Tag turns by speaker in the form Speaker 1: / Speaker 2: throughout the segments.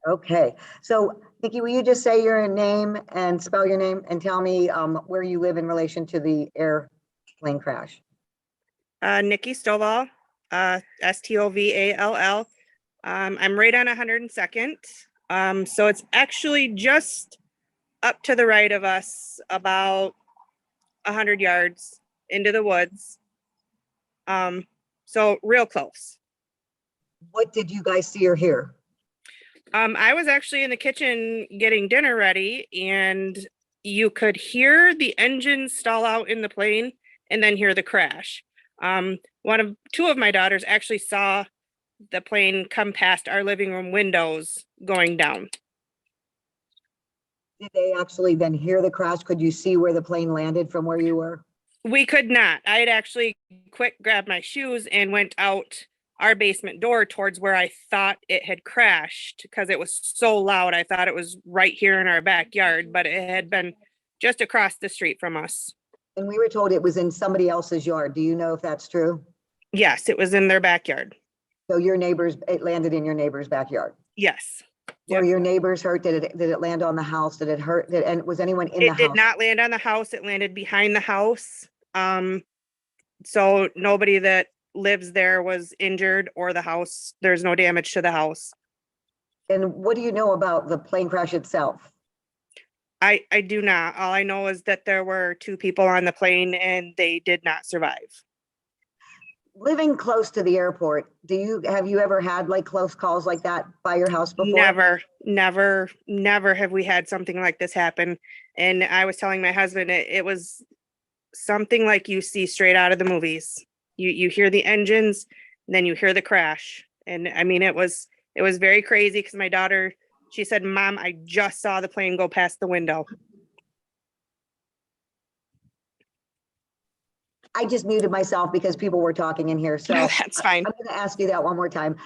Speaker 1: Okay, so Nikki, will you just say your name and spell your name and tell me where you live in relation to the airplane crash?
Speaker 2: Nicki Stovall, Stovall. I'm right on 102nd. So it's actually just up to the right of us, about 100 yards into the woods. So real close.
Speaker 1: What did you guys see or hear?
Speaker 2: I was actually in the kitchen getting dinner ready, and you could hear the engine stall out in the plane and then hear the crash. Two of my daughters actually saw the plane come past our living room windows going down.
Speaker 1: Did they actually then hear the crash? Could you see where the plane landed from where you were?
Speaker 2: We could not. I had actually quick grabbed my shoes and went out our basement door towards where I thought it had crashed because it was so loud. I thought it was right here in our backyard, but it had been just across the street from us.
Speaker 1: And we were told it was in somebody else's yard. Do you know if that's true?
Speaker 2: Yes, it was in their backyard.
Speaker 1: So your neighbors, it landed in your neighbor's backyard?
Speaker 2: Yes.
Speaker 1: Were your neighbors hurt? Did it land on the house? Did it hurt? And was anyone in the house?
Speaker 2: It did not land on the house. It landed behind the house. So nobody that lives there was injured, or the house, there's no damage to the house.
Speaker 1: And what do you know about the plane crash itself?
Speaker 2: I do not. All I know is that there were 2 people on the plane and they did not survive.
Speaker 1: Living close to the airport, have you ever had like close calls like that by your house before?
Speaker 2: Never have we had something like this happen. And I was telling my husband, it was something like you see straight out of the movies. You hear the engines, then you hear the crash. And I mean, it was very crazy because my daughter, she said, "Mom, I just saw the plane go past the window."
Speaker 1: I just muted myself because people were talking in here. So
Speaker 2: no, that's fine.
Speaker 1: I'm going to ask you that one more time.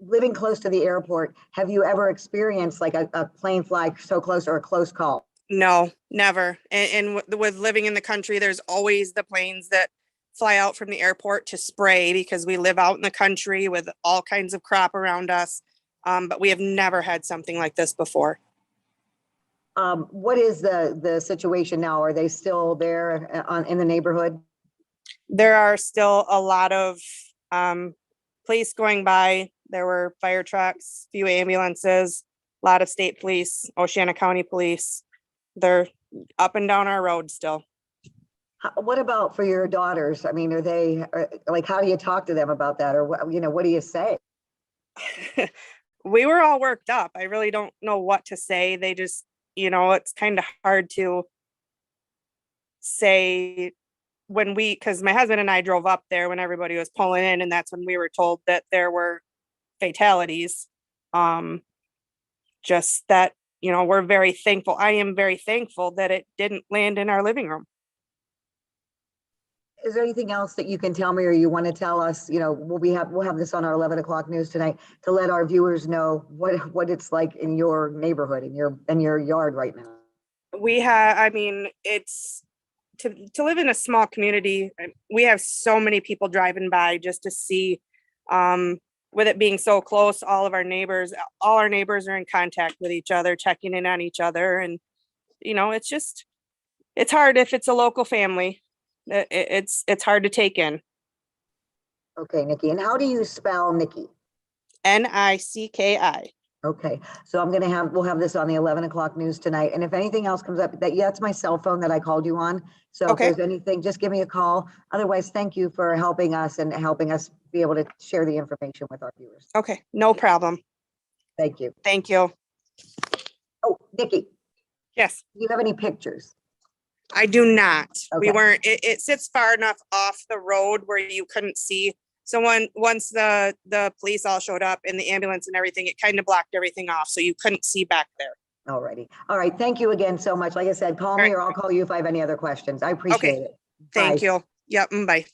Speaker 1: Living close to the airport, have you ever experienced like a plane fly so close or a close call?
Speaker 2: No, never. And with living in the country, there's always the planes that fly out from the airport to spray because we live out in the country with all kinds of crop around us. But we have never had something like this before.
Speaker 1: What is the situation now? Are they still there in the neighborhood?
Speaker 2: There are still a lot of police going by. There were fire trucks, few ambulances, a lot of state police, Oceana County police. They're up and down our road still.
Speaker 1: What about for your daughters? I mean, like, how do you talk to them about that? Or what do you say?
Speaker 2: We were all worked up. I really don't know what to say. They just, it's kind of hard to say because my husband and I drove up there when everybody was pulling in, and that's when we were told that there were fatalities. Just that, we're very thankful. I am very thankful that it didn't land in our living room.
Speaker 1: Is there anything else that you can tell me or you want to tell us? We'll have this on our 11 o'clock news tonight to let our viewers know what it's like in your neighborhood, in your yard right now.
Speaker 2: It's to live in a small community. We have so many people driving by just to see, with it being so close, all our neighbors are in contact with each other, checking in on each other. And, it's hard if it's a local family. It's hard to take in.
Speaker 1: Okay, Nikki. And how do you spell Nikki?
Speaker 2: Nicki.
Speaker 1: Okay, so we'll have this on the 11 o'clock news tonight. And if anything else comes up, that's my cell phone that I called you on. So
Speaker 2: okay.
Speaker 1: If there's anything, just give me a call. Otherwise, thank you for helping us and helping us be able to share the information with our viewers.
Speaker 2: Okay, no problem.
Speaker 1: Thank you.
Speaker 2: Thank you.
Speaker 1: Oh, Nikki.
Speaker 2: Yes.
Speaker 1: Do you have any pictures?
Speaker 2: I do not.
Speaker 1: Okay.
Speaker 2: It sits far enough off the road where you couldn't see. So once the police all showed up and the ambulance and everything, it kind of blocked everything off. So you couldn't see back there.
Speaker 1: Alrighty. All right. Thank you again so much. Like I said, call me or I'll call you if I have any other questions. I appreciate it.
Speaker 2: Thank you. Yep. Bye.